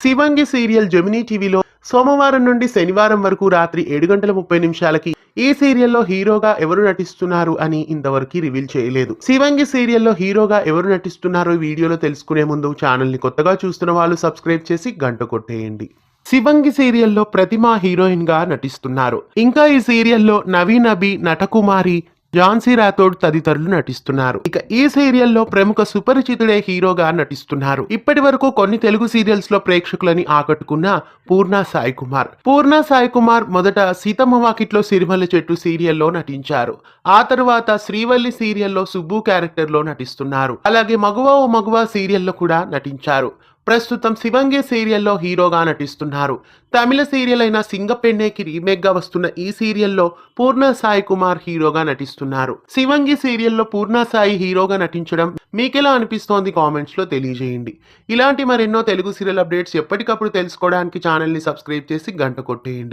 శివంగి serial Gemini టీవీలో సోమవారం నుండి శనివారం వరకు రాత్రి 7:30 ఈ సీరియల్లో హీరోగా ఎవరు నటిస్తున్నారు అని ఇంతవరకు రివీల్ చేయలేదు. శివంగి సీరియల్లో హీరోగా ఎవరు నటిస్తున్నారో ఈ వీడియోలో తెలుసుకునే ముందు ఛానల్ ని కొత్తగా చూస్తున్న వాళ్ళు సబ్స్క్రైబ్ చేసి గంట కొట్టేయండి. శివంగి సీరియల్లో ప్రతిమ హీరోయిన్ గా నటిస్తున్నారు. ఇంకా ఈ సీరియల్లో నవీన్ అభి, నటకుమారి, ఝాన్సీ రాథోడ్ తదితరులు నటిస్తున్నారు. ఇక ఈ సీరియల్లో ప్రముఖ సుపరిచితుడే హీరోగా నటిస్తున్నారు. ఇప్పటి వరకు కొన్ని తెలుగు సీరియల్స్ లో ప్రేక్షకులని ఆకట్టుకున్న పూర్ణ సాయి కుమార్ మొదట సీతమ్మ వాకిట్లో సిరిమల్ల చెట్టు సీరియల్లో నటించారు. ఆ తరువాత శ్రీవల్లి సీరియల్లో సుబ్బు క్యారెక్టర్ లో నటిస్తున్నారు. అలాగే మగువా ఓ మగువా సీరియల్లో కూడా నటించారు. ప్రస్తుతం శివంగి సీరియల్లో హీరోగా నటిస్తున్నారు. తమిళ సీరియల్ అయిన సింగపెన్నెకి రీమేక్ గా వస్తున్న ఈ సీరియల్లో పూర్ణ సాయి కుమార్ హీరోగా నటిస్తున్నారు. శివంగి సీరియల్లో పూర్ణ సాయి హీరోగా నటించడం మీకెలా అనిపిస్తోంది కామెంట్స్ లో తెలియజేయండి. ఇలాంటి మరెన్నో తెలుగు సీరియల్ అప్డేట్స్ ఎప్పటికప్పుడు తెలుసుకోవడానికి ఛానల్ ని సబ్స్క్రైబ్ చేసి గంట కొట్టేయండి.